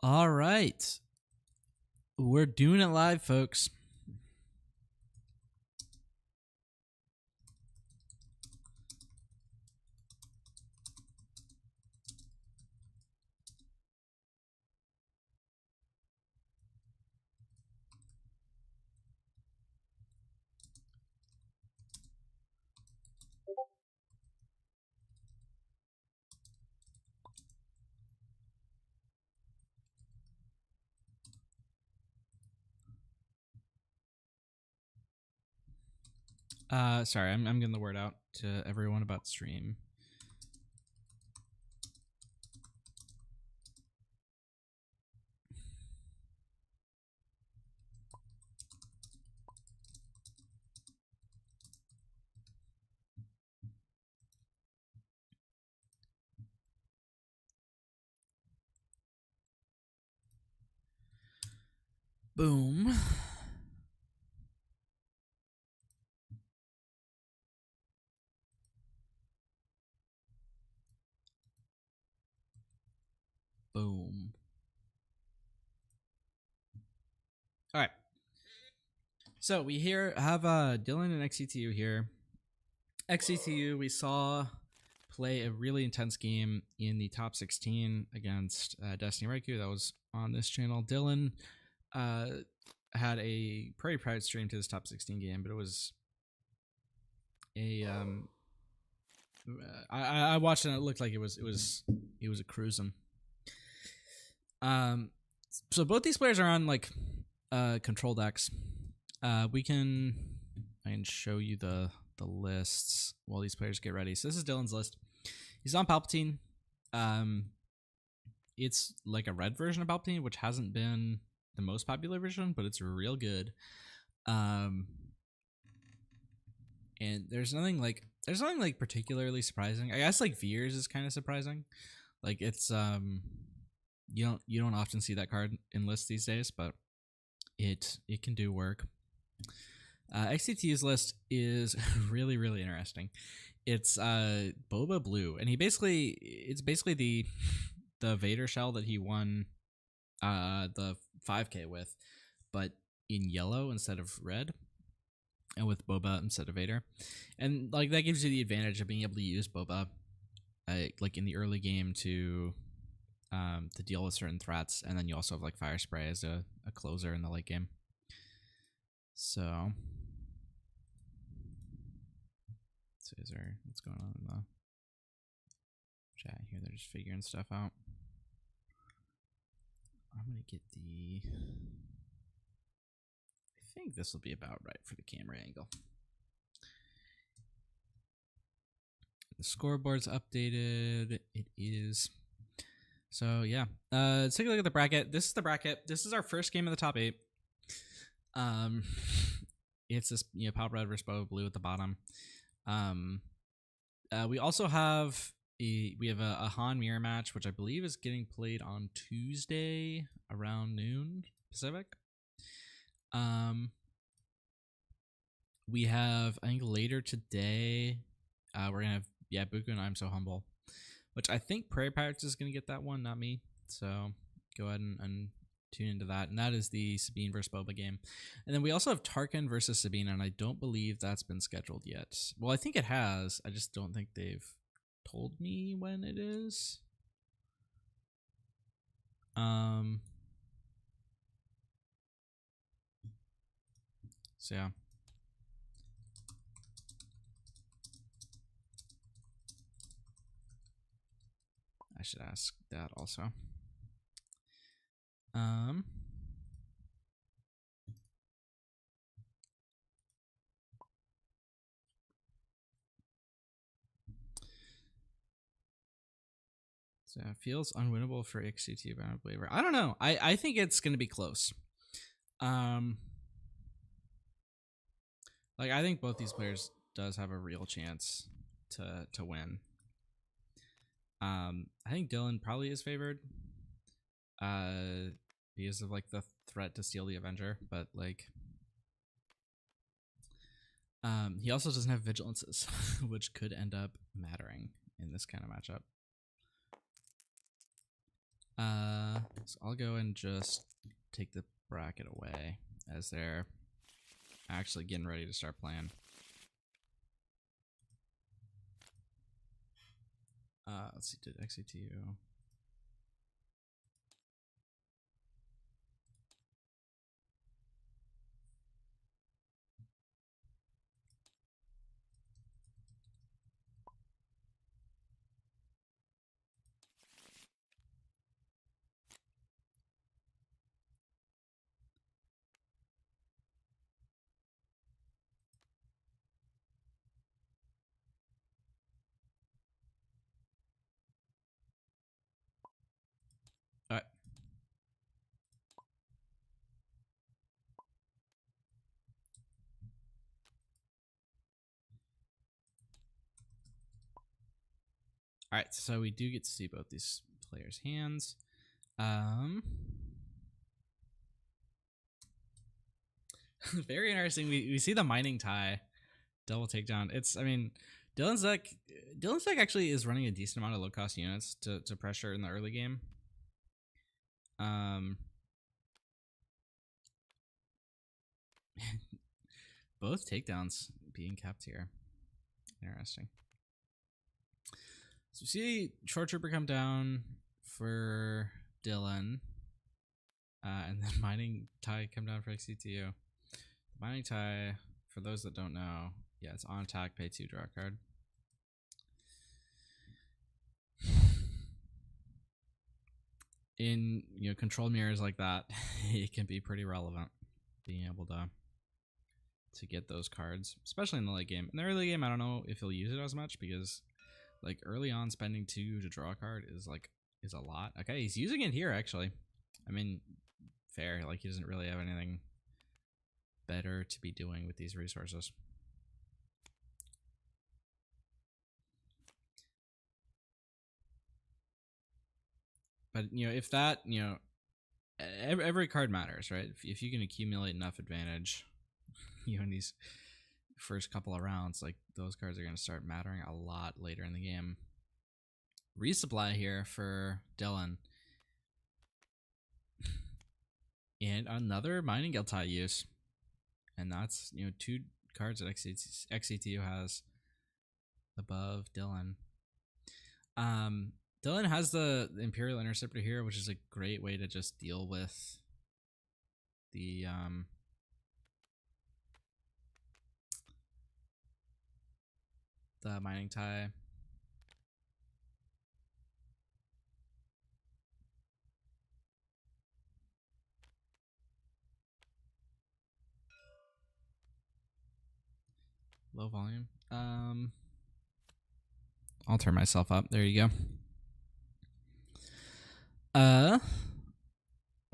All right. We're doing it live, folks. Sorry, I'm getting the word out to everyone about the stream. Boom. Boom. All right. So we have Dillen and Xctu here. Xctu we saw play a really intense game in the top 16 against Destiny Raikou. That was on this channel. Dillen had a pretty proud stream to this top 16 game, but it was a I watched it and it looked like it was a cruising. So both these players are on like control decks. I can show you the lists while these players get ready. So this is Dillen's list. He's on Palpatine. It's like a red version of Palpatine, which hasn't been the most popular version, but it's real good. And there's nothing like particularly surprising. I guess like Veers is kind of surprising. Like it's you don't often see that card in lists these days, but it can do work. Xctu's list is really interesting. It's Boba blue, and it's basically the Vader shell that he won the 5K with, but in yellow instead of red, and with Boba instead of Vader. And like that gives you the advantage of being able to use Boba like in the early game to deal with certain threats, and then you also have like Fire Spray as a closer in the late game. So is there what's going on in the chat here? They're just figuring stuff out. I'm gonna get I think this will be about right for the camera angle. The scoreboard's updated. It is. So yeah, let's take a look at the bracket. This is the bracket. This is our first game of the top 8. It's this Palp red versus Boba blue at the bottom. We also have a Han mirror match, which I believe is getting played on Tuesday around noon Pacific. We have, I think later today, we're gonna have Buku and I'm So Humble, which I think Prairie Pirates is gonna get that one, not me. So go ahead and tune into that, and that is the Sabine versus Boba game. And then we also have Tarkin versus Sabine, and I don't believe that's been scheduled yet. Well, I think it has. I just don't think they've told me when it is. So yeah. I should ask that also. So it feels unwinnable for Xctu, but I don't believe her. I don't know. I think it's gonna be close. Like I think both these players does have a real chance to win. I think Dillen probably is favored. Because of like the threat to steal the Avenger, but like he also doesn't have vigilances, which could end up mattering in this kind of matchup. So I'll go and just take the bracket away as they're actually getting ready to start playing. Let's see, did Xctu. All right. All right, so we do get to see both these players' hands. Very interesting. We see the mining tie double takedown. I mean, Dillen's deck actually is running a decent amount of low cost units to pressure in the early game. Both takedowns being kept here. Interesting. So we see Short Trooper come down for Dillen. And then Mining Tie come down for Xctu. Mining Tie, for those that don't know, yeah, it's on attack, pay 2, draw a card. In control mirrors like that, it can be pretty relevant being able to get those cards, especially in the late game. In the early game, I don't know if he'll use it as much because like early on spending 2 to draw a card is a lot. Okay, he's using it here actually. I mean, fair, like he doesn't really have anything better to be doing with these resources. But if that every card matters, right? If you can accumulate enough advantage in these first couple of rounds, like those cards are going to start mattering a lot later in the game. Resupply here for Dillen. And another Mining Guild tie use. And that's 2 cards that Xctu has above Dillen. Dillen has the Imperial Interceptor here, which is a great way to just deal with the mining tie. Low volume. I'll turn myself up. There you go.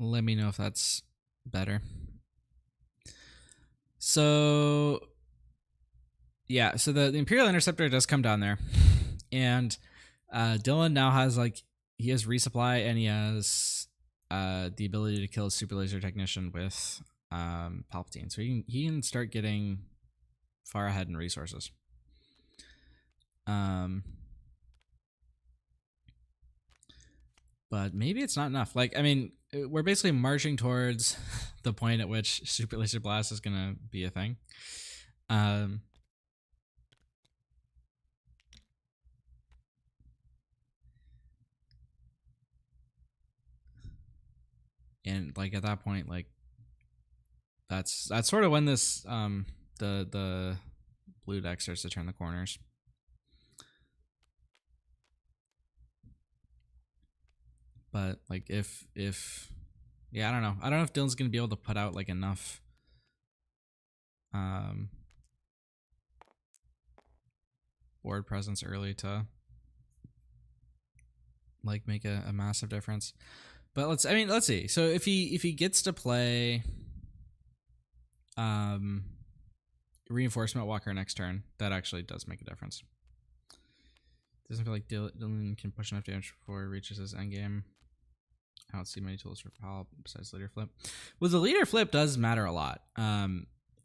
Let me know if that's better. So yeah, so the Imperial Interceptor does come down there. And Dillen now has he has resupply and he has the ability to kill a Super Laser Technician with Palpatine. So he can start getting far ahead in resources. But maybe it's not enough. I mean, we're basically marching towards the point at which Super Laser Blast is going to be a thing. And at that point, that's sort of when this the blue deck starts to turn the corners. But if yeah, I don't know if Dillen's gonna be able to put out enough board presence early to make a massive difference. But let's see. So if he gets to play Reinforcement Walker next turn, that actually does make a difference. Doesn't feel like Dillen can push enough damage before he reaches his endgame. I don't see many tools for Palp besides leader flip. Well, the leader flip does matter a lot,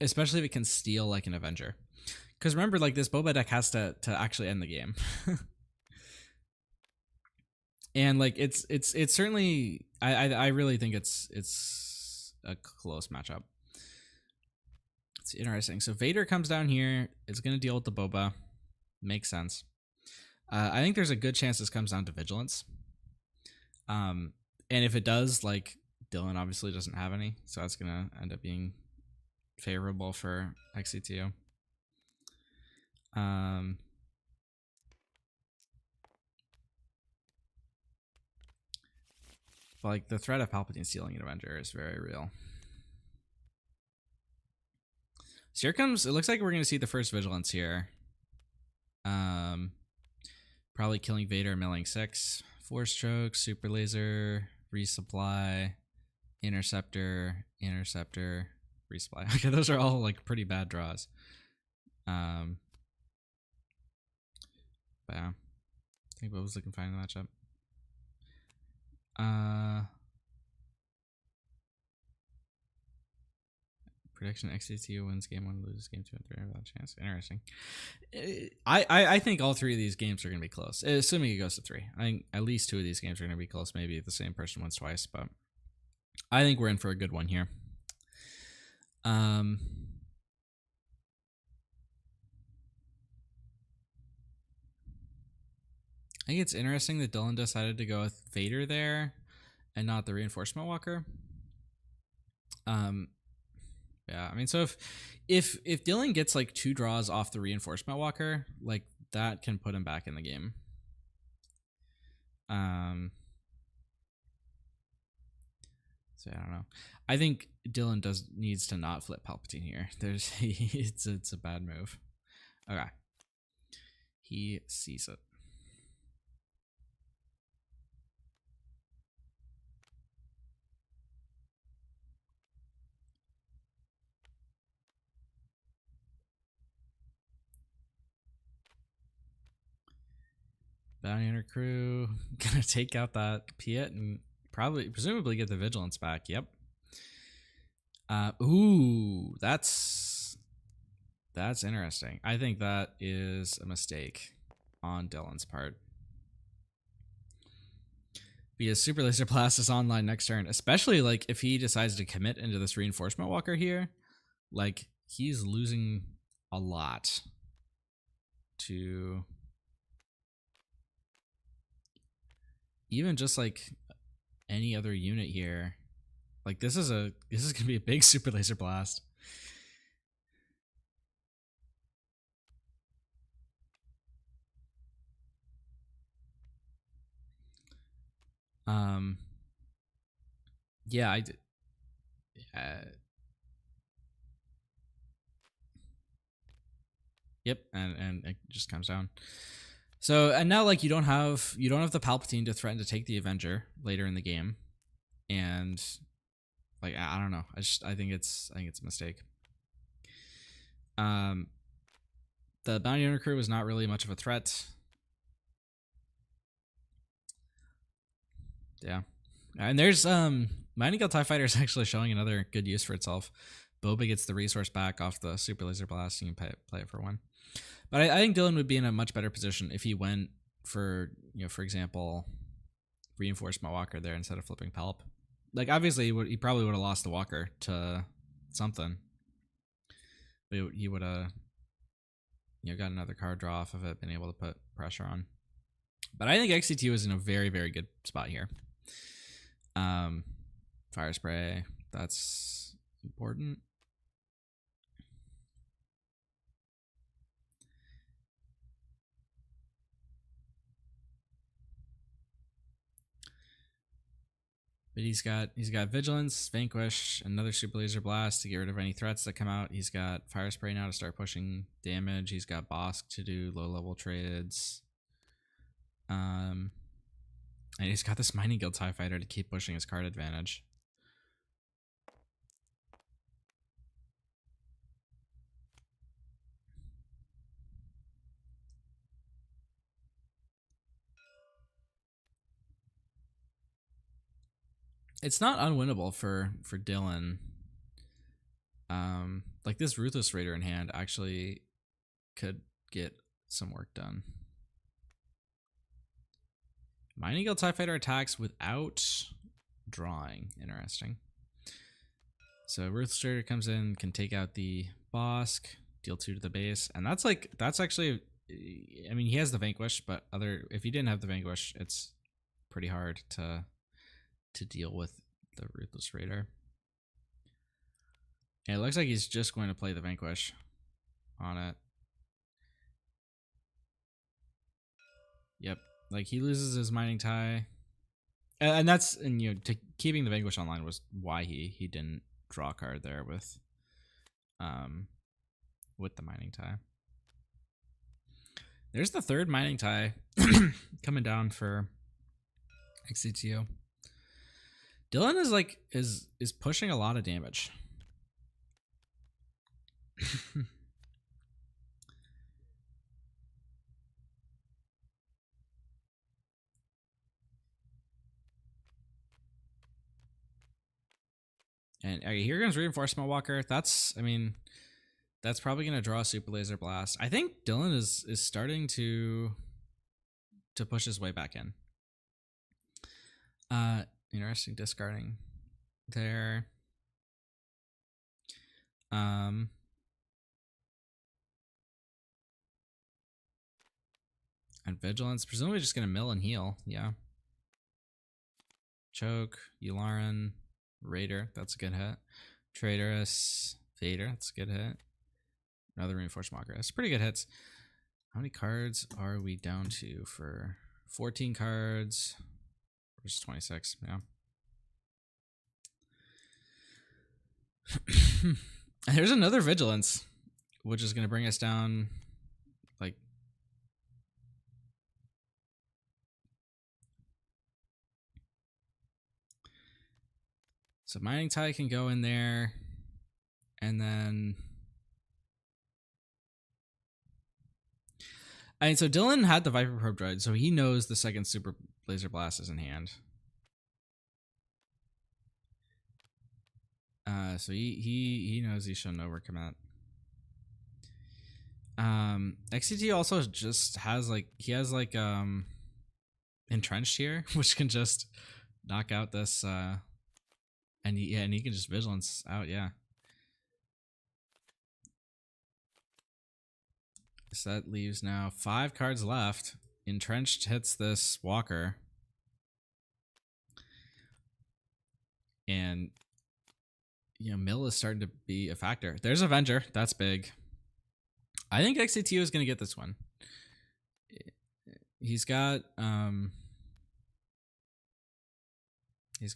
especially if it can steal an Avenger. Because remember, this Boba deck has to actually end the game. And like it's certainly I really think it's a close matchup. It's interesting. So Vader comes down here. It's going to deal with the Boba. Makes sense. I think there's a good chance this comes down to vigilance. And if it does, like Dillen obviously doesn't have any, so that's going to end up being favorable for Xctu. But like the threat of Palpatine stealing an Avenger is very real. So here comes. It looks like we're going to see the first vigilance here. Probably killing Vader, milling 6, Force Choke, Super Laser, Resupply, Interceptor, Resupply. Okay, those are all like pretty bad draws. But yeah, I think Boba's looking fine in the matchup. Prediction: Xctu wins game 1, loses game 2 and 3 without a chance. Interesting. I think all 3 of these games are going to be close, assuming it goes to 3. I think at least 2 of these games are going to be close. Maybe the same person wins twice, but I think we're in for a good one here. I think it's interesting that Dillen decided to go with Vader there and not the Reinforcement Walker. Yeah, I mean, so if Dillen gets like 2 draws off the Reinforcement Walker, like that can put him back in the game. So I don't know. I think Dillen needs to not flip Palpatine here. It's a bad move. Okay. He sees it. Bounty Hunter crew gonna take out that Piet and presumably get the vigilance back. Yep. Ooh, that's interesting. I think that is a mistake on Dillen's part. Because Super Laser Blast is online next turn, especially like if he decides to commit into this Reinforcement Walker here, like he's losing a lot to even just like any other unit here. Like this is gonna be a big Super Laser Blast. Yeah, I did. Yep, and it just comes down. So and now like you don't have the Palpatine to threaten to take the Avenger later in the game, and like I don't know. I think it's a mistake. The Bounty Hunter crew was not really much of a threat. Yeah, and there's Mighty Guild TIE Fighter is actually showing another good use for itself. Boba gets the resource back off the Super Laser Blast. You can play it for 1. But I think Dillen would be in a much better position if he went for, for example, Reinforcement Walker there instead of flipping Palp. Like, obviously, he probably would have lost the Walker to something. But he would have, got another card draw off of it, been able to put pressure on. But I think Xctu is in a very, very good spot here. Fire Spray, that's important. But he's got Vigilance, Vanquish, another Super Laser Blast to get rid of any threats that come out. He's got Fire Spray now to start pushing damage. He's got Bosk to do low level trades. And he's got this Mining Guild TIE Fighter to keep pushing his card advantage. It's not unwinnable for Dillen. Like this Ruthless Raider in hand actually could get some work done. Mining Guild TIE Fighter attacks without drawing. Interesting. So Ruthless Trader comes in, can take out the Bosk, deal 2 to the base, and that's actually, I mean, he has the Vanquish, but if he didn't have the Vanquish, it's pretty hard to deal with the Ruthless Raider. And it looks like he's just going to play the Vanquish on it. Yep, like he loses his Mining Tie, and that's, and you know, keeping the Vanquish online was why he didn't draw a card there with the Mining Tie. There's the third Mining Tie coming down for Xctu. Dillen is like is pushing a lot of damage. And here comes Reinforcement Walker. That's, I mean, that's probably going to draw a Super Laser Blast. I think Dillen is starting to push his way back in. Interesting discarding there. And Vigilance, presumably just going to mill and heal. Yeah. Choke, Yularen, Raider, that's a good hit. Traitorous, Vader, that's a good hit. Another Reinforced Walker, that's pretty good hits. How many cards are we down to for 14 cards versus 26? Yeah. There's another Vigilance, which is going to bring us down like so Mining Tie can go in there, and then so Dillen had the Viper Probe Droid, so he knows the second Super Laser Blast is in hand. So he knows he shouldn't overcommit. Xctu also just has like Entrenched here, which can just knock out this and he can just Vigilance out, yeah. So that leaves now 5 cards left. Entrenched hits this Walker. And you know, mill is starting to be a factor. There's Avenger, that's big. I think Xctu is gonna get this one. He's got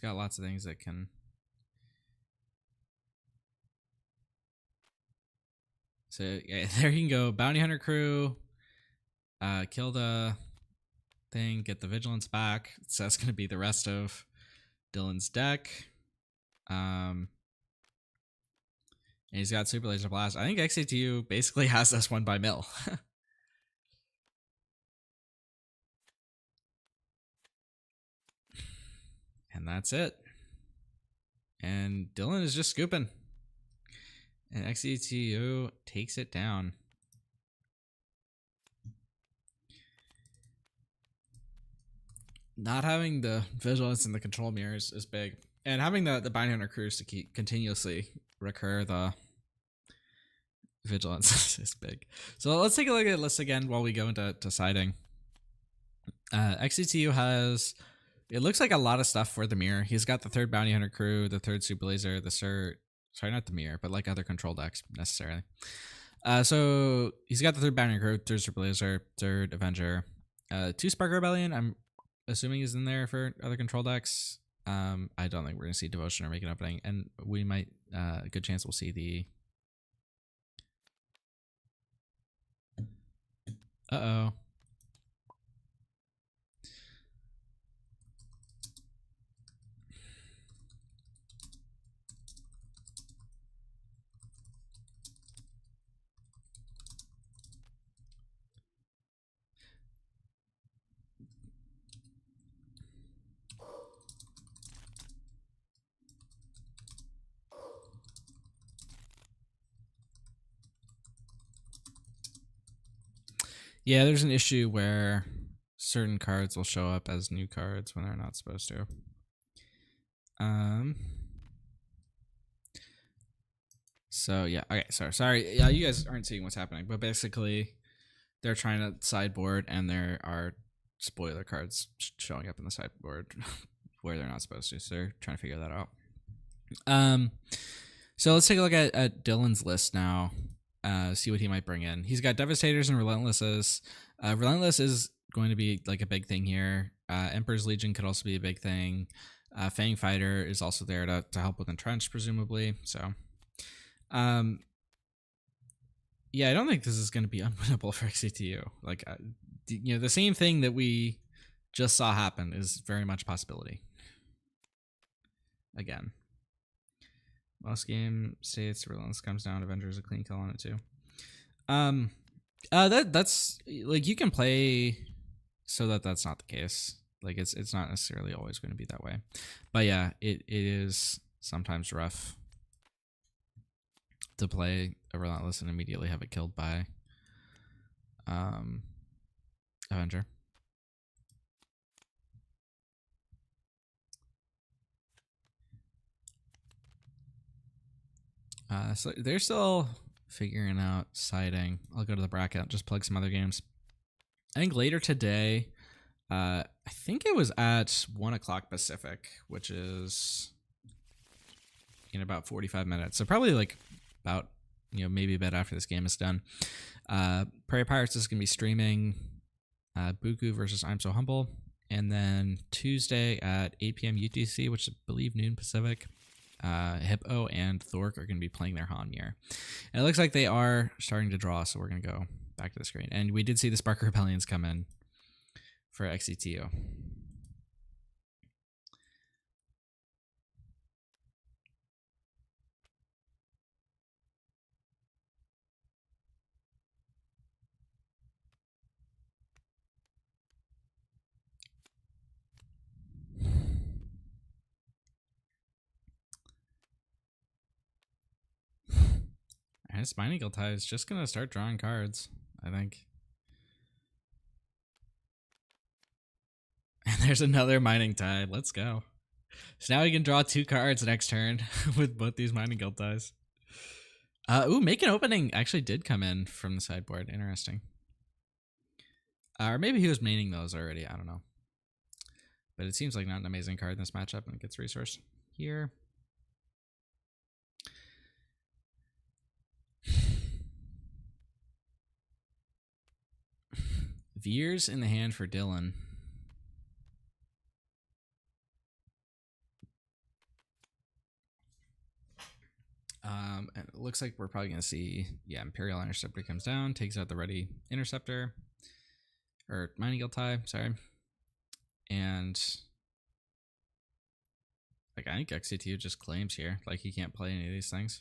lots of things that can. So yeah, there you can go. Bounty Hunter Crew, kill the thing, get the Vigilance back. So that's going to be the rest of Dillen's deck. And he's got Super Laser Blast. I think Xctu basically has this one by mill. And that's it. And Dillen is just scooping. And Xctu takes it down. Not having the Vigilance and the control mirrors is big. And having the Bounty Hunter Crews to keep continuously recur the Vigilance is big. So let's take a look at the list again while we go into siding. Xctu has, it looks like a lot of stuff for the mirror. He's got the 3rd Bounty Hunter Crew, the 3rd Super Laser, the Sorry, not the mirror, but like other control decks necessarily. So he's got the 3rd Bounty Crew, 3rd Super Laser, 3rd Avenger, 2 Spark Rebellion. I'm assuming is in there for other control decks. I don't think we're gonna see Devotion or Make an Opening, and we might a good chance we'll see the. Uh-oh. Yeah, there's an issue where certain cards will show up as new cards when they're not supposed to. So yeah, okay, sorry. Yeah, you guys aren't seeing what's happening, but basically they're trying to sideboard and there are spoiler cards showing up in the sideboard where they're not supposed to. So they're trying to figure that out. So let's take a look at Dillen's list now. See what he might bring in. He's got Devastators and Relentlesses. Relentless is going to be like a big thing here. Emperor's Legion could also be a big thing. Fang Fighter is also there to help with Entrenched, presumably. So, yeah, I don't think this is going to be unwinnable for Xctu. Like, the same thing that we just saw happen is very much a possibility. Again. Most game states Relentless comes down, Avengers a clean kill on it too. That's like you can play so that's not the case. Like it's not necessarily always going to be that way. But yeah, it is sometimes rough to play a Relentless and immediately have it killed by Avenger. So they're still figuring out siding. I'll go to the bracket, just plug some other games. I think later today, I think it was at 1 o'clock Pacific, which is in about 45 minutes. So probably like about, maybe a bit after this game is done. Prairie Pirates is going to be streaming Buku versus I'm So Humble. And then Tuesday at 8 p.m. UTC, which I believe noon Pacific, Hippo and Thork are going to be playing their Hanmir. And it looks like they are starting to draw, so we're going to go back to the screen. And we did see the Sparker Rebellions come in for Xctu. And Spiny Giltai is just going to start drawing cards, I think. And there's another Mining Tide. Let's go. So now we can draw 2 cards next turn with both these Mining Giltais. Make an Opening actually did come in from the sideboard. Interesting. Or maybe he was maining those already. I don't know. But it seems like not an amazing card in this matchup, and it gets resourced here. Veers in the hand for Dillen. And it looks like we're probably going to see, Imperial Interceptor comes down, takes out the Ready Interceptor. Or Mining Giltai, sorry. And like I think Xctu just claims here. Like he can't play any of these things.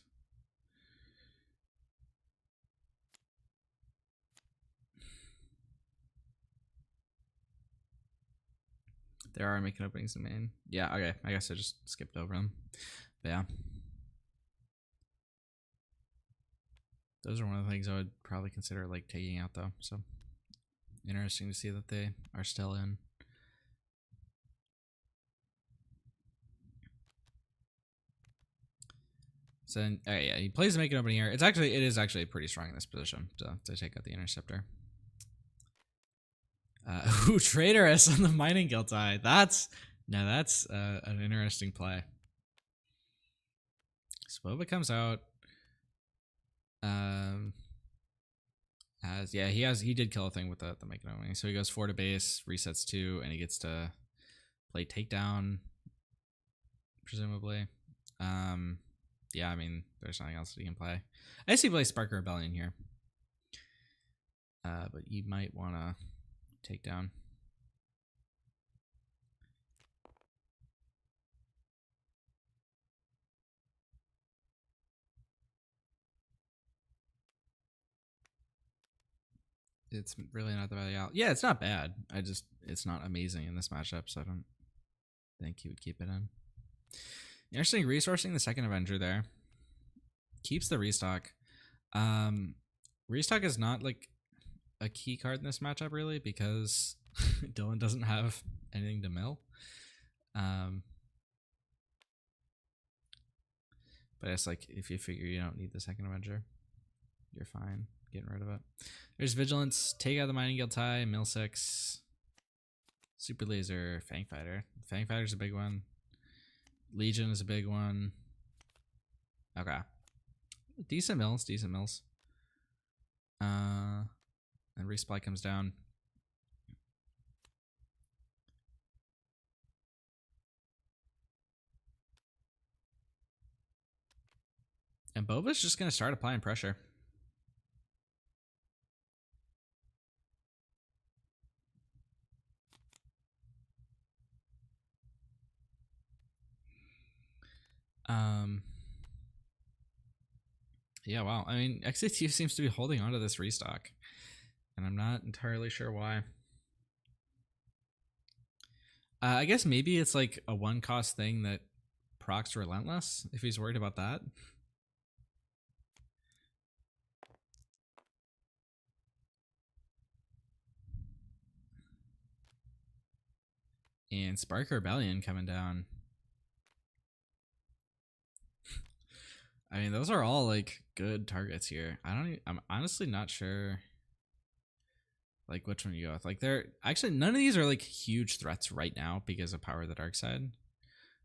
There are making openings in main. Yeah, okay. I guess I just skipped over them. But yeah. Those are one of the things I would probably consider like taking out though. So interesting to see that they are still in. So then, yeah, he plays the make an opening here. It is actually pretty strong in this position to take out the Interceptor. Traitorous on the Mining Giltai. That's an interesting play. So Boba comes out. He did kill a thing with the make an opening. So he goes 4 to base, resets 2, and he gets to play takedown, presumably. Yeah, I mean, there's nothing else that he can play. I see play Sparker Rebellion here. But you might want to take down. It's really not that bad. Yeah, it's not bad. It's not amazing in this matchup, so I don't think he would keep it in. Interesting, resourcing the second Avenger there. Keeps the restock. Restock is not like a key card in this matchup really, because Dillen doesn't have anything to mill. But it's like, if you figure you don't need the second Avenger, you're fine getting rid of it. There's Vigilance, take out the Mining Guild tie, mill 6, Super Laser, Fang Fighter. Fang Fighter's a big one. Legion is a big one. Okay. Decent mills, decent mills. And resupply comes down. And Boba's just going to start applying pressure. Yeah, wow. I mean, Xctu seems to be holding on to this restock, and I'm not entirely sure why. I guess maybe it's like a one-cost thing that procs Relentless, if he's worried about that. And Spark Rebellion coming down. I mean, those are all like good targets here. I'm honestly not sure like which one you go with. Like, they're actually, none of these are like huge threats right now because of Power of the Dark Side.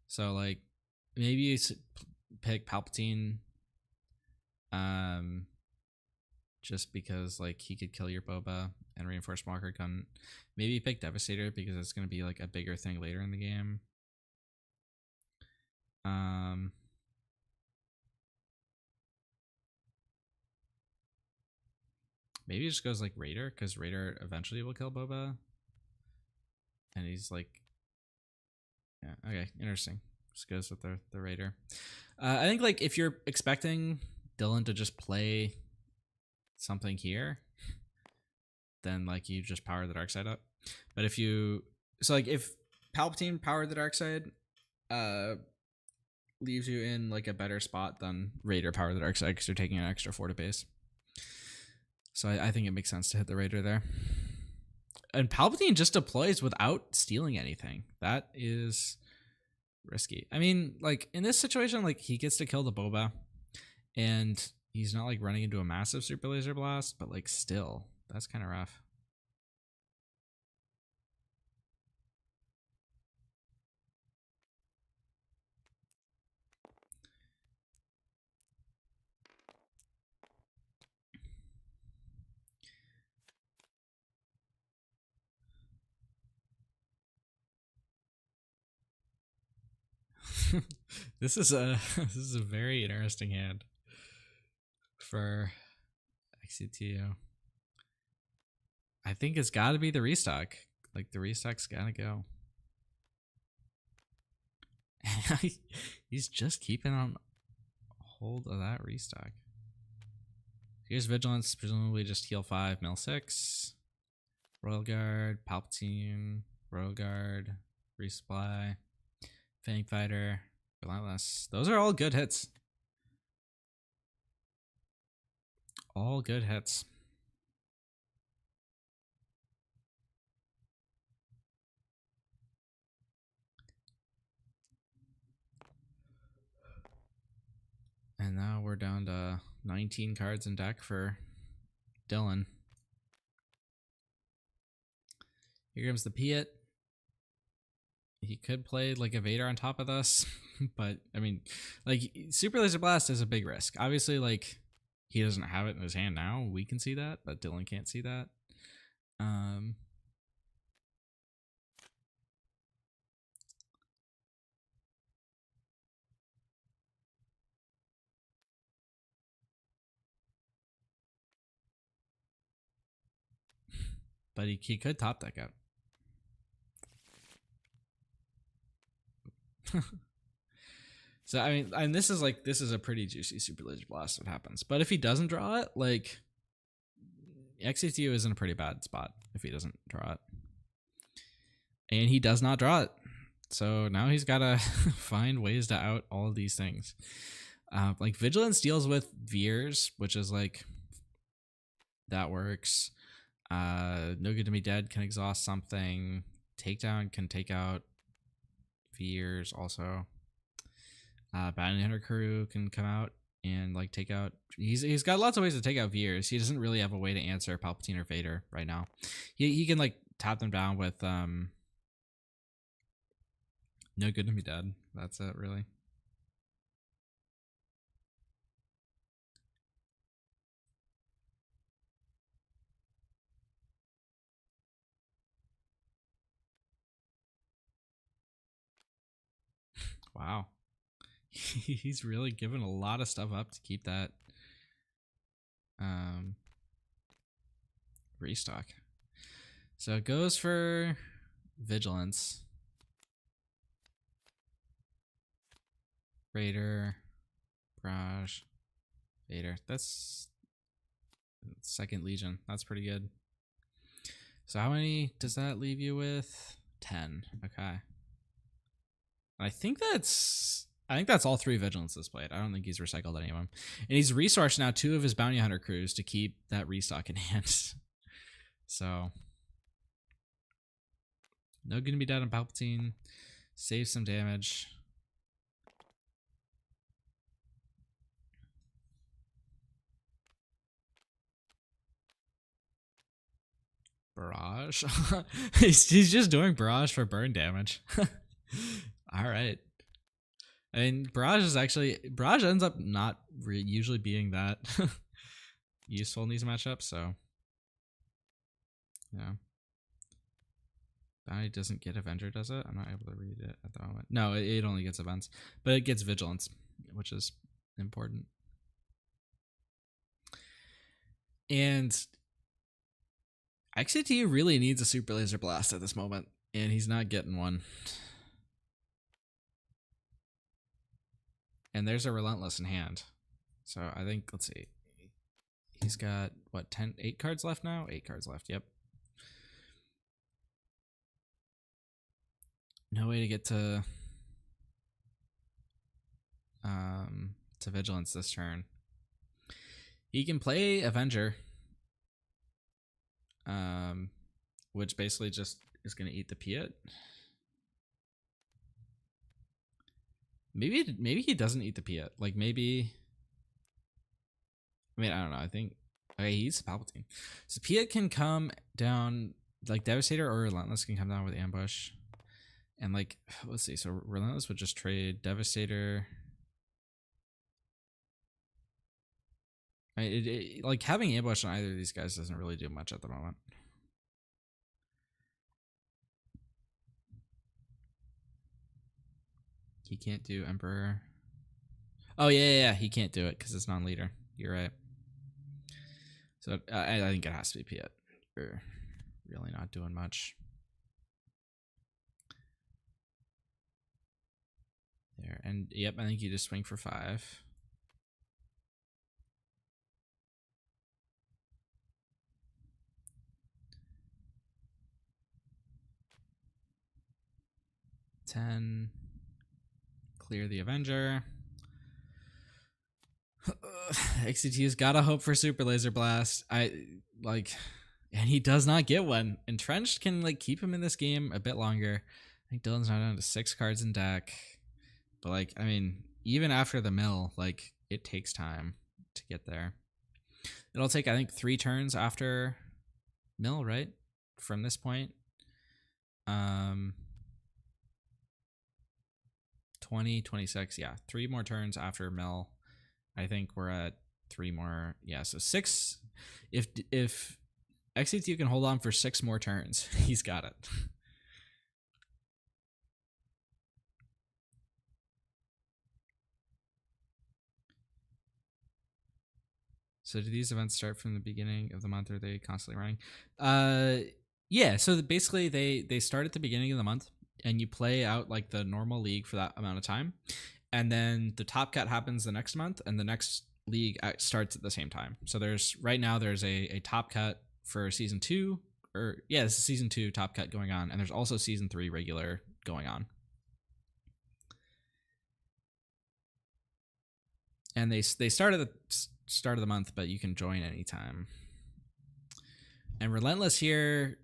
So like maybe you pick Palpatine, just because like he could kill your Boba and reinforce Walker Gun. Maybe pick Devastator because it's going to be like a bigger thing later in the game. Maybe it just goes like Raider, because Raider eventually will kill Boba. And he's like, yeah, okay, interesting. Just goes with the Raider. I think like if you're expecting Dillen to just play something here, then like you just power the dark side up. But if you, so like if Palpatine powered the dark side, leaves you in like a better spot than Raider power the dark side because you're taking an extra 4 to base. So I think it makes sense to hit the Raider there. And Palpatine just deploys without stealing anything. That is risky. I mean, like in this situation, like he gets to kill the Boba and he's not like running into a massive super laser blast, but like still, that's kind of rough. This is a very interesting hand for Xctu. I think it's got to be the restock. Like the restock's gotta go. He's just keeping on hold of that restock. Here's Vigilance, presumably just heal 5, mill 6. Royal Guard, Palpatine, Royal Guard, resupply, Fang Fighter, Relentless. Those are all good hits. All good hits. And now we're down to 19 cards in deck for Dillen. Here comes the Piet. He could play like a Vader on top of this, but I mean, like Super Laser Blast is a big risk. Obviously, like he doesn't have it in his hand now. We can see that, but Dillen can't see that. But he could top deck out. So I mean, and this is a pretty juicy Super Laser Blast that happens. But if he doesn't draw it, like Xctu is in a pretty bad spot if he doesn't draw it. And he does not draw it. So now he's got to find ways to out all of these things. Like Vigilance deals with Veers, which is like, that works. No Good to Me Dead can exhaust something. Takedown can take out Veers also. Bounty Hunter Crew can come out and like take out. He's got lots of ways to take out Veers. He doesn't really have a way to answer Palpatine or Vader right now. He can like tap them down with No Good to Me Dead. That's it, really. Wow. He's really given a lot of stuff up to keep that restock. So it goes for Vigilance. Raider, Barrage, Vader. That's second Legion. That's pretty good. So how many does that leave you with? 10. Okay. I think that's all 3 Vigilances played. I don't think he's recycled any of them. And he's resourced now 2 of his Bounty Hunter crews to keep that restock in hand. So No Good to Be Dead on Palpatine. Save some damage. Barrage. he's just doing barrage for burn damage. All right. I mean, barrage ends up not usually being that useful in these matchups. So yeah. Bounty doesn't get Avenger, does it? I'm not able to read it at the moment. No, it only gets events, but it gets Vigilance, which is important. And Xctu really needs a Super Laser Blast at this moment, and he's not getting one. And there's a Relentless in hand. So I think, let's see. He's got, what, 8 cards left now? 8 cards left, yep. No way to get to Vigilance this turn. He can play Avenger, which basically just is going to eat the Piet. Maybe he doesn't eat the Piet. Like maybe. I mean, I don't know. I think okay, he eats Palpatine. So Piet can come down, like Devastator or Relentless can come down with Ambush. And like, let's see. So Relentless would just trade Devastator. I mean, like having Ambush on either of these guys doesn't really do much at the moment. He can't do Emperor. Oh yeah. He can't do it because it's non-leader. You're right. So I think it has to be Piet. You're really not doing much. There. And yep, I think you just swing for 5. Clear the Avenger. Xctu's gotta hope for Super Laser Blast. And he does not get one. Entrenched can like keep him in this game a bit longer. I think Dillen's now down to 6 cards in deck. But like, I mean, even after the mill, like it takes time to get there. It'll take, I think, 3 turns after mill, right? From this point. 20, 26, yeah. 3 more turns after mill. I think we're at 3 more. Yeah, so 6. If Xctu can hold on for 6 more turns, he's got it. So do these events start from the beginning of the month, or are they constantly running? Yeah, so basically they start at the beginning of the month, and you play out like the normal league for that amount of time. And then the top cut happens the next month, and the next league starts at the same time. So there's a top cut for season 2, or yeah, this is season 2 top cut going on, and there's also season 3 regular going on. And they start at the start of the month, but you can join anytime. And Relentless here,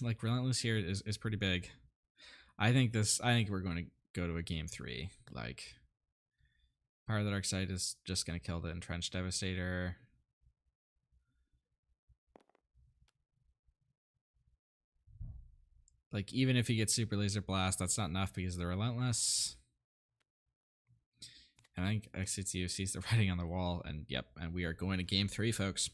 like Relentless here is pretty big. I think we're going to go to a game 3. Like, Power of the Dark Side is just going to kill the Entrenched Devastator. Like, even if he gets Super Laser Blast, that's not enough because they're Relentless. And I think Xctu sees the writing on the wall, and yep, and we are going to game 3, folks.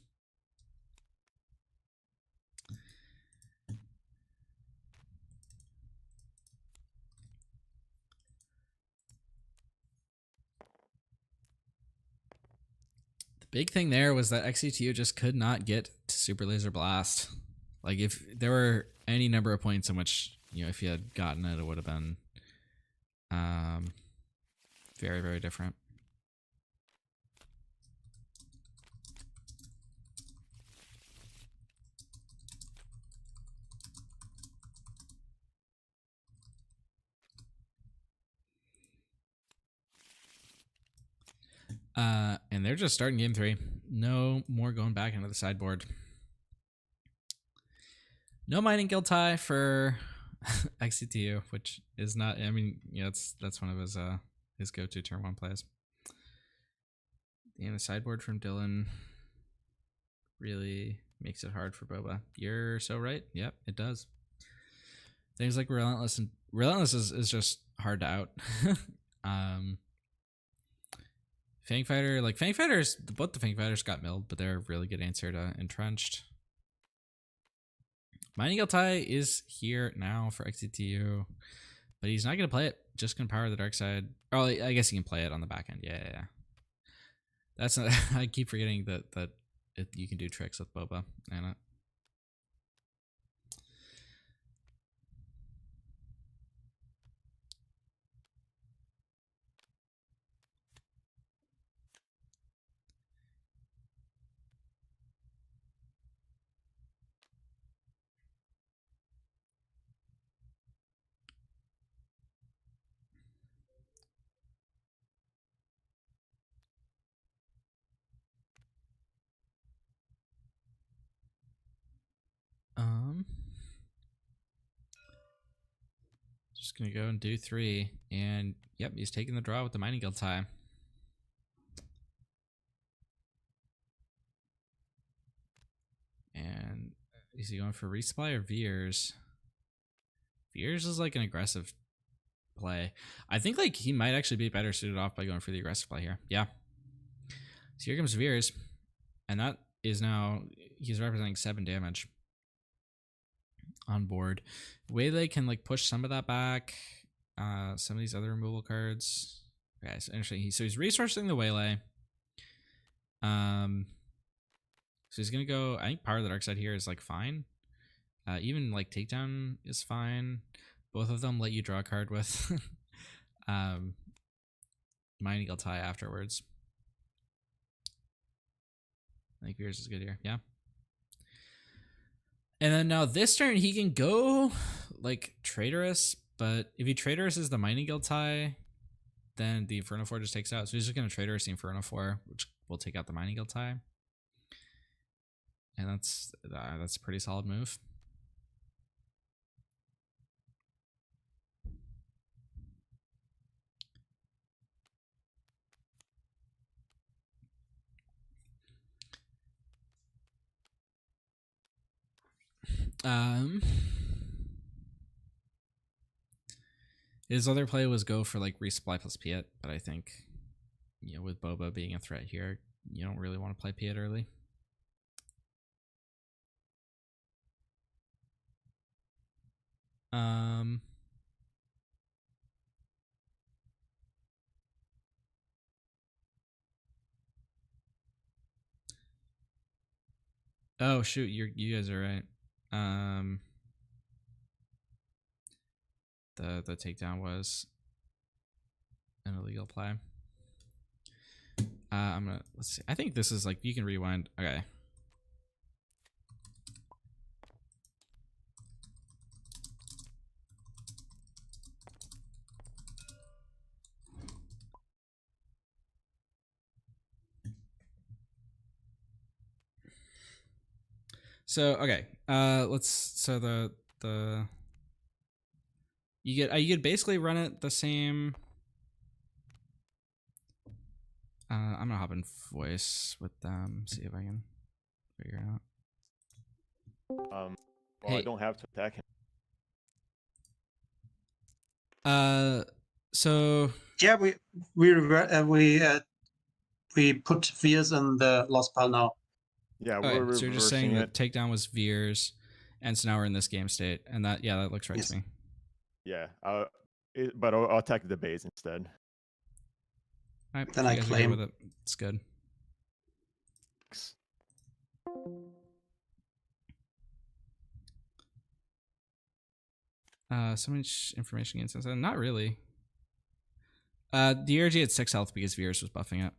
The big thing there was that Xctu just could not get to Super Laser Blast. Like, if there were any number of points in which, you know, if he had gotten it, it would have been very, very different. And they're just starting game 3. No more going back into the sideboard. No Mining Guild tie for Xctu, which is not. I mean, yeah, that's one of his go-to turn 1 plays. And the sideboard from Dillen really makes it hard for Boba. You're so right. Yep, it does. Things like Relentless and Relentless is just hard to out. Fang Fighter, like Fang Fighters, both the Fang Fighters got milled, but they're a really good answer to Entrenched. Mining Guild tie is here now for Xctu, but he's not going to play it. Just going to Power the Dark Side. Oh, I guess he can play it on the back end. Yeah. That's not. I keep forgetting that you can do tricks with Boba and it. Just gonna go and do 3, and yep, he's taking the draw with the Mining Guild tie. And is he going for Resupply or Veers? Veers is like an aggressive play. I think like he might actually be better suited off by going for the aggressive play here. Yeah. So here comes Veers, and that is now he's representing 7 damage on board. Waylay can like push some of that back. Some of these other removal cards. Okay, so interesting. So he's resourcing the Waylay. So he's gonna go. I think Power of the Dark Side here is like fine. Even like Takedown is fine. Both of them let you draw a card with Mining Guild tie afterwards. I think Veers is good here. Yeah. And then now this turn he can go like Traitorous, but if he Traitourouses the Mining Guild tie, then the Inferno 4 just takes out. So he's just gonna Traitorous the Inferno 4, which will take out the Mining Guild tie. And that's a pretty solid move. His other play was go for like Resupply plus Piet, but I think, you know, with Boba being a threat here, you don't really want to play Piet early. Oh shoot, you guys are right. The takedown was an illegal play. Let's see. I think this is like you can rewind. Okay. So okay, so the you get basically run it the same. I'm gonna hop in voice with them, see if I can figure it out. Well, Hey. I don't have to attack him. So Yeah, we put Veers in the lost pile now. Yeah, okay, we're so you're just saying reversing that it. takedown was Veers, and so now we're in this game state, and that looks right Yes. to me. Yeah, but I'll attack the base instead. All right, Then if I you guys are claim. good with it, it's good. So much information gains since then. Not really. The ERG had 6 health because Veers was buffing it.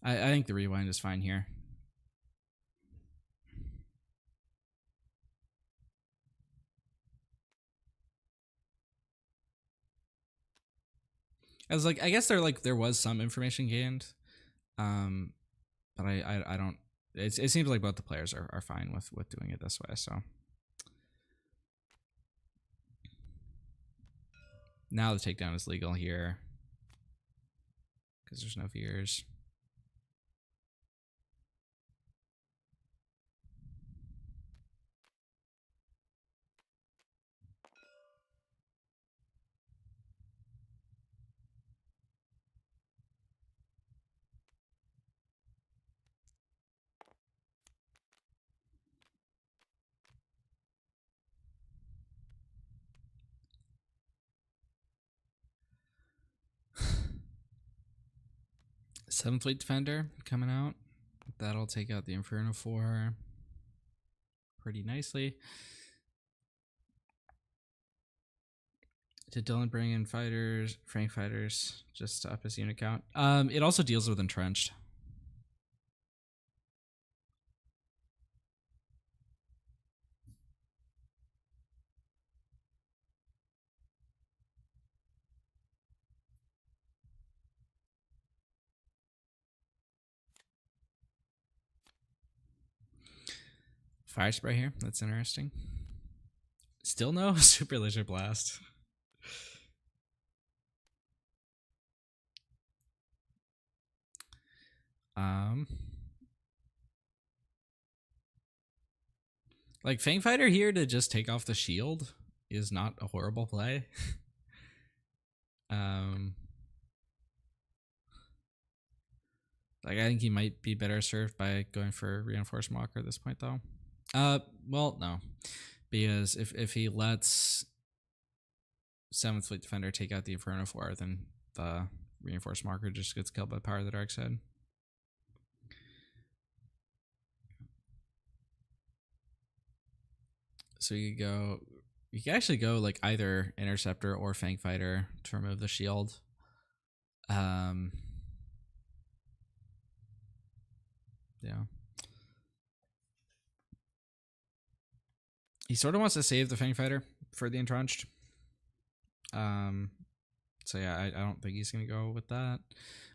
I think the rewind is fine here. I guess there was some information gained, but I don't. It seems like both the players are fine with doing it this way. So now the takedown is legal here because there's no fears. Seventh Fleet Defender coming out. That'll take out the Inferno 4 pretty nicely. Did Dillen bring in Frank fighters, just to up his unit count? It also deals with entrenched. Fire spray here. That's interesting. Still no super laser blast. Like Fang Fighter here to just take off the shield is not a horrible play. Like I think he might be better served by going for Reinforced Walker at this point though. Well, no. Because if he lets 7th Fleet Defender take out the Inferno 4, then the Reinforced Marker just gets killed by the power of the Dark Side. So you could actually go like either Interceptor or Fang Fighter to remove the shield. Yeah. He sort of wants to save the Fang Fighter for the Entrenched. So yeah, I don't think he's gonna go with that.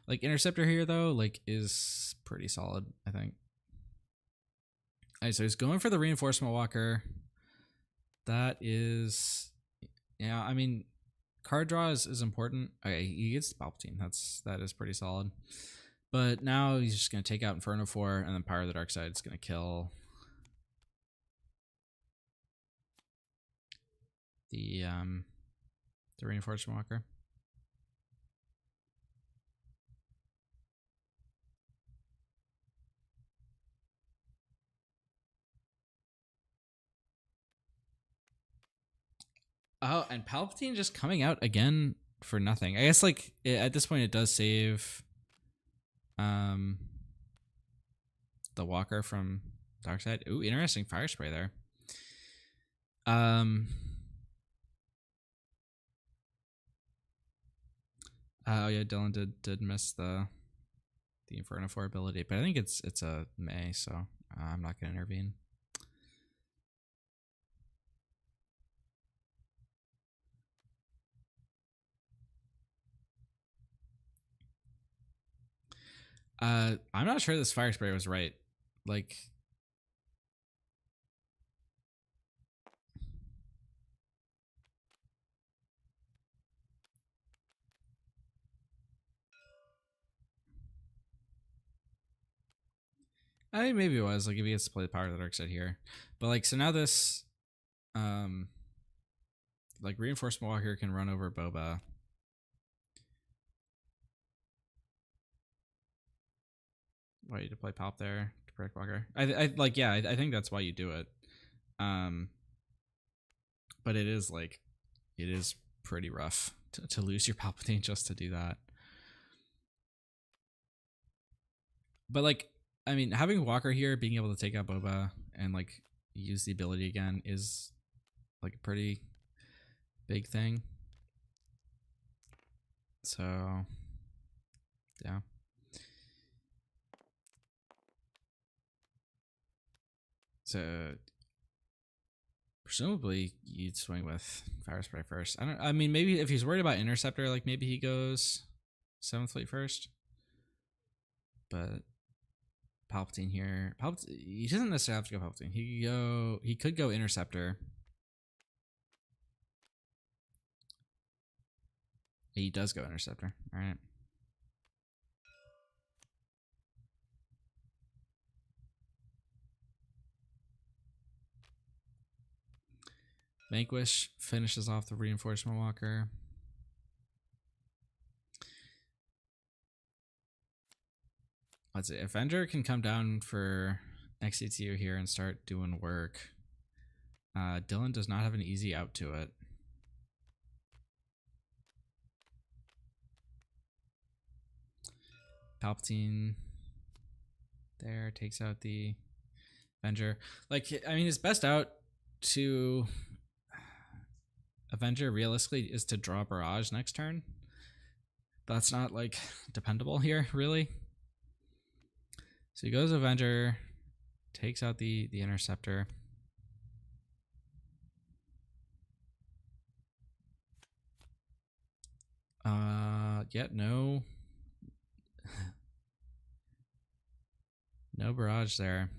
Like Interceptor here though, like is pretty solid, I think. Alright, so he's going for the Reinforcement Walker. That is, yeah, I mean, card draw is important. Okay, he gets the Palpatine. That is pretty solid. But now he's just gonna take out Inferno 4, and then Power of the Dark Side is gonna kill the Reinforcement Walker. Oh, and Palpatine just coming out again for nothing. I guess like at this point it does save the Walker from Darkseid. Ooh, interesting fire spray there. Oh yeah, Dylan did miss the Inferno 4 ability, but I think it's a May, so I'm not gonna intervene. I'm not sure this fire spray was right. Like, I think maybe it was like if he gets to play the power of the dark side here, but like so now this, like reinforcement walker can run over Boba. Why you to play Palp there to protect Walker? I like yeah. I think that's why you do it. But it is like, it is pretty rough to lose your Palpatine just to do that. But like, I mean, having Walker here, being able to take out Boba and like use the ability again is like a pretty big thing. So, yeah. So, presumably you'd swing with Fire Spray first. I mean, maybe if he's worried about Interceptor, like maybe he goes 7th Fleet first. But Palpatine here. He doesn't necessarily have to go Palpatine. He could go Interceptor. He does go Interceptor. All right. Vanquish finishes off the reinforcement walker. Let's see. If Ender can come down for Xctu here and start doing work, Dillen does not have an easy out to it. Palpatine there takes out the Avenger. Like, I mean, his best out to Avenger realistically is to draw Barrage next turn. That's not like dependable here, really. So he goes Avenger, takes out the Interceptor. Yeah, no. No Barrage there.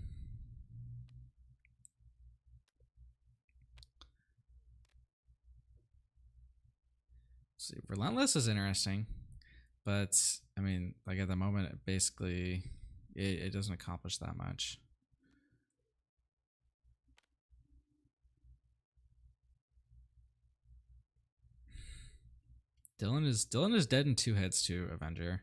Let's see, Relentless is interesting, but I mean, like at the moment, it basically it doesn't accomplish that much. Dillen is dead in 2 hits to Avenger.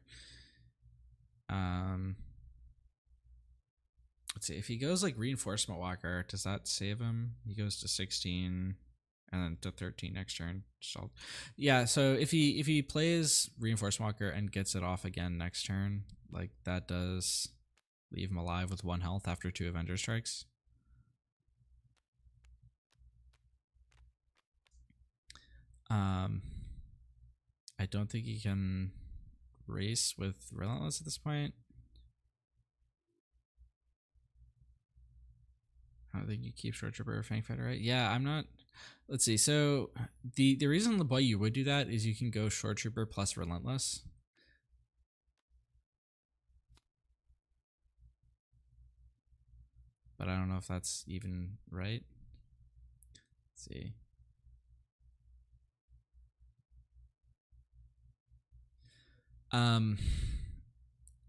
Let's see, if he goes like Reinforcement Walker, does that save him? He goes to 16 and then to 13 next turn. Yeah, so if he plays Reinforcement Walker and gets it off again next turn, like that does leave him alive with 1 health after 2 Avenger strikes. I don't think he can race with Relentless at this point. I don't think you keep Short Trooper or Fang Fighter, right? Yeah, I'm not. Let's see. So the reason why you would do that is you can go Short Trooper plus Relentless. But I don't know if that's even right. Let's see.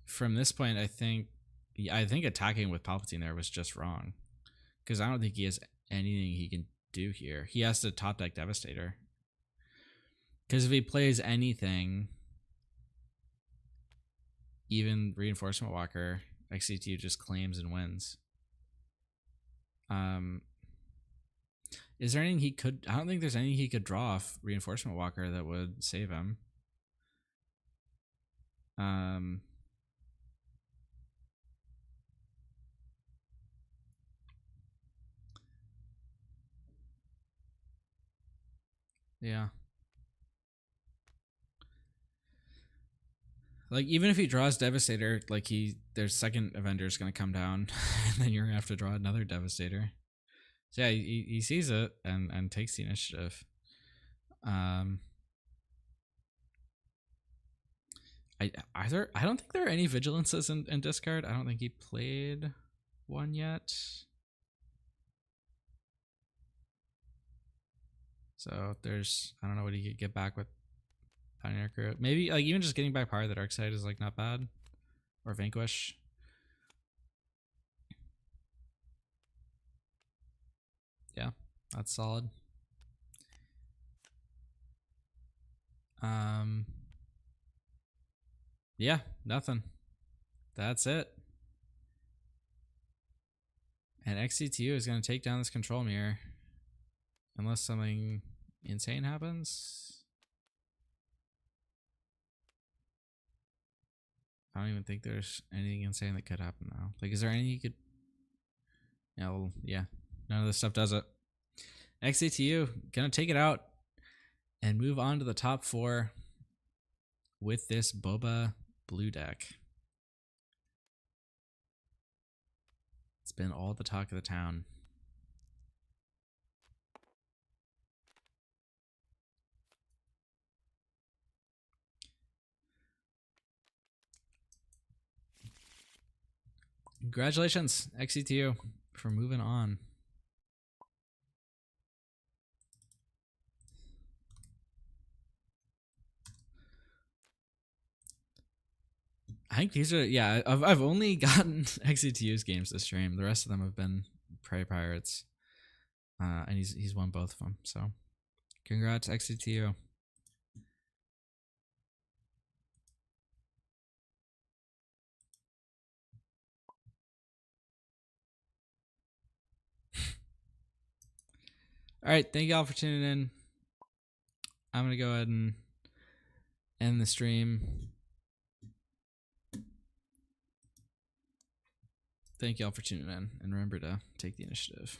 From this point, I think attacking with Palpatine there was just wrong, because I don't think he has anything he can do here. He has to top deck Devastator, because if he plays anything, even Reinforcement Walker, Xctu just claims and wins. Is there anything he could? I don't think there's anything he could draw off Reinforcement Walker that would save him. Yeah. Like, even if he draws Devastator, like their second Avenger is gonna come down, and then you're gonna have to draw another Devastator. So yeah, he sees it and takes the initiative. I I don't think there are any vigilances in discard. I don't think he played one yet. So there's, I don't know what he could get back with Pioneer Crew. Maybe like even just getting back Power the Dark Side is like not bad. Or Vanquish. Yeah, that's solid. Yeah, nothing. That's it. And Xctu is going to take down this control mirror. Unless something insane happens. I don't even think there's anything insane that could happen now. Like, is there anything you could... Yeah, well, yeah. None of this stuff does it. Xctu going to take it out and move on to the top 4 with this Boba blue deck. It's been all the talk of the town. Congratulations, Xctu, for moving on. I think these are, yeah, I've only gotten Xctu's games this stream. The rest of them have been Prey Pirates. And he's won both of them. So congrats, Xctu. All right, thank y'all for tuning in. I'm gonna go ahead and end the stream. Thank y'all for tuning in, and remember to take the initiative.